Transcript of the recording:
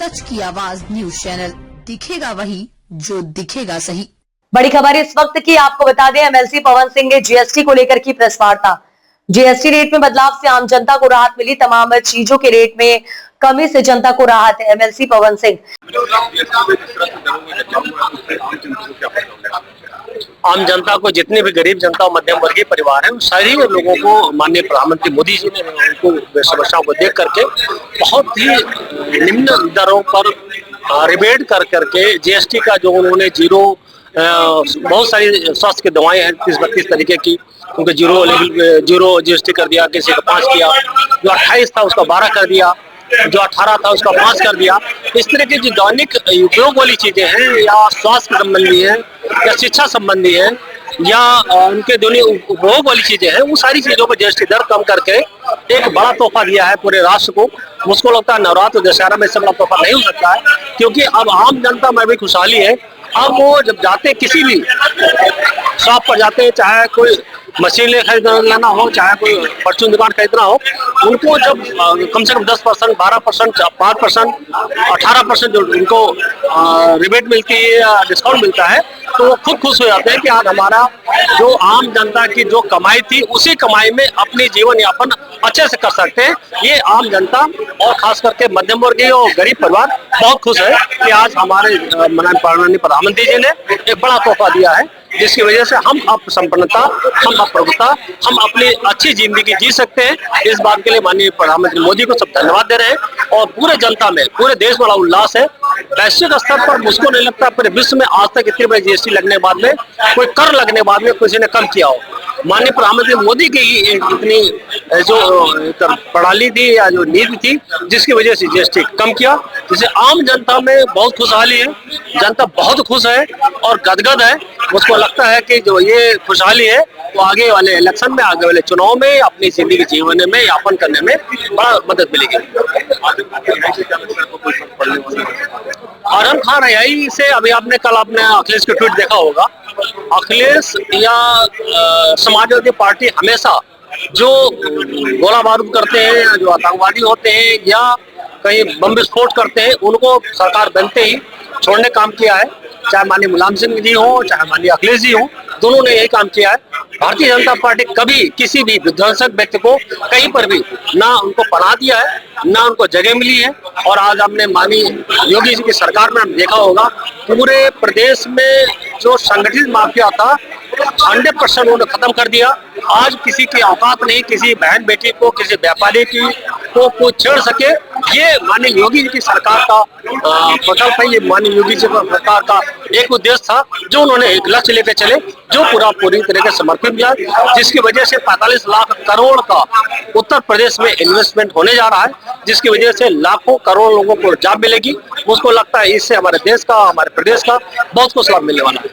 सच की आवाज news channel, दिखेगा वही जो दिखेगा सही। बड़ी खबर इस वक्त की आपको बता दें, एमएलसी पवन सिंह ने जीएसटी को लेकर की प्रेस वार्ता। जीएसटी रेट में बदलाव से आम जनता को राहत मिली, तमाम चीजों के रेट में कमी से जनता को राहत है। एमएलसी पवन सिंह आम जनता को, जितने भी गरीब जनता और मध्यम वर्गीय परिवार हैं, सारे लोगों को माननीय प्रधानमंत्री मोदी जी ने उनको समस्याओं को देख करके बहुत ही निम्न दरों पर रिबेट कर करके जीएसटी का जो उन्होंने जीरो, बहुत सारी स्वास्थ्य की दवाएं हैं 30-32 तरीके की, उनको जीरो जीएसटी कर दिया, किसी का 5 किया, जो 28 था उसका 12 कर दिया, जो 18 था उसका 5 कर दिया। इस तरह की जो दैनिक उपयोग वाली चीजें हैं, या स्वास्थ्य संबंधी है, या शिक्षा संबंधी है, या उनके दोनों उपभोग वाली चीजें हैं, वो सारी चीजों पर जीएसटी दर कम करके एक बड़ा तोहफा दिया है पूरे राष्ट्र को। मुझको लगता है नवरात्र दशहरा में इससे बड़ा तोहफा नहीं हो सकता है, क्योंकि अब आम जनता में भी खुशहाली है। अब वो जब जाते किसी भी शॉप पर जाते हैं, चाहे कोई मशीन खरीदना हो, चाहे कोई परचून दुकान खरीदना हो, उनको जब कम से कम 10%, 12%, 5%, 18% जो उनको रिबेट मिलती है या डिस्काउंट मिलता है, तो वो खुद खुश हो जाते हैं कि आज हमारा जो आम जनता की जो कमाई थी, उसी कमाई में अपनी जीवन यापन अच्छे से कर सकते हैं। ये आम जनता और खास करके मध्यम वर्गीय और गरीब परिवार बहुत खुश है कि आज हमारे माननीय प्रधानमंत्री जी ने एक बड़ा तोहफा दिया है, जिसकी वजह से हम अब संपन्नता, हम अब प्रभुता, हम अपनी अच्छी जिंदगी जी सकते हैं। इस बात के लिए माननीय प्रधानमंत्री मोदी को सब धन्यवाद दे रहे हैं। और पूरे जनता में, पूरे देश में बड़ा उल्लास है। वैश्विक स्तर पर मुझको नहीं लगता पूरे विश्व में आज तक इतनी बड़ी जीएसटी लगने के बाद में, कोई कर लगने के बाद में किसी ने कम किया हो। माननीय प्रधानमंत्री मोदी की इतनी जो प्रणाली थी या जो नीति थी, जिसकी वजह से जीएसटी कम किया, जिससे आम जनता में बहुत खुशहाली है। जनता बहुत खुश है और गदगद है। मुझको लगता है कि जो ये खुशहाली है वो आगे वाले इलेक्शन में, आगे वाले चुनाव में अपनी जिंदगी जीवन में यापन करने में बड़ा मदद मिलेगी। आराम खान रही से अभी आपने कल आपने अखिलेश का ट्वीट देखा होगा। अखिलेश या समाजवादी पार्टी हमेशा जो गोला बारूद करते हैं, या जो आतंकवादी होते हैं, या कहीं बम विस्फोट करते हैं, उनको सरकार बनते ही छोड़ने काम किया है। चाहे माननीय मुलायम सिंह जी हो, चाहे माननीय अखिलेश जी हो, दोनों ने यही काम किया है। भारतीय जनता पार्टी कभी किसी भी विध्वंसक व्यक्ति को कहीं पर भी ना उनको पनाह दिया है, ना उनको जगह मिली है। और आज हमने माननीय योगी जी की सरकार में हम देखा होगा, पूरे प्रदेश में जो संगठित माफिया था 100% उन्होंने खत्म कर दिया। आज किसी की औकात नहीं, किसी बहन बेटी को, किसी व्यापारी की को कोई छेड़ सके। ये माननीय योगी जी की सरकार का प्रकल्प है। ये माननीय योगी जी की सरकार का एक उद्देश्य था, जो उन्होंने एक लक्ष्य लेकर चले, जो पूरी तरह से समर्पित किया, जिसकी वजह से 45 लाख करोड़ का उत्तर प्रदेश में इन्वेस्टमेंट होने जा रहा है, जिसकी वजह से लाखों करोड़ लोगों को जॉब मिलेगी। मुझको लगता है इससे हमारे देश का, हमारे प्रदेश का बहुत कुछ लाभ मिलने वाला है।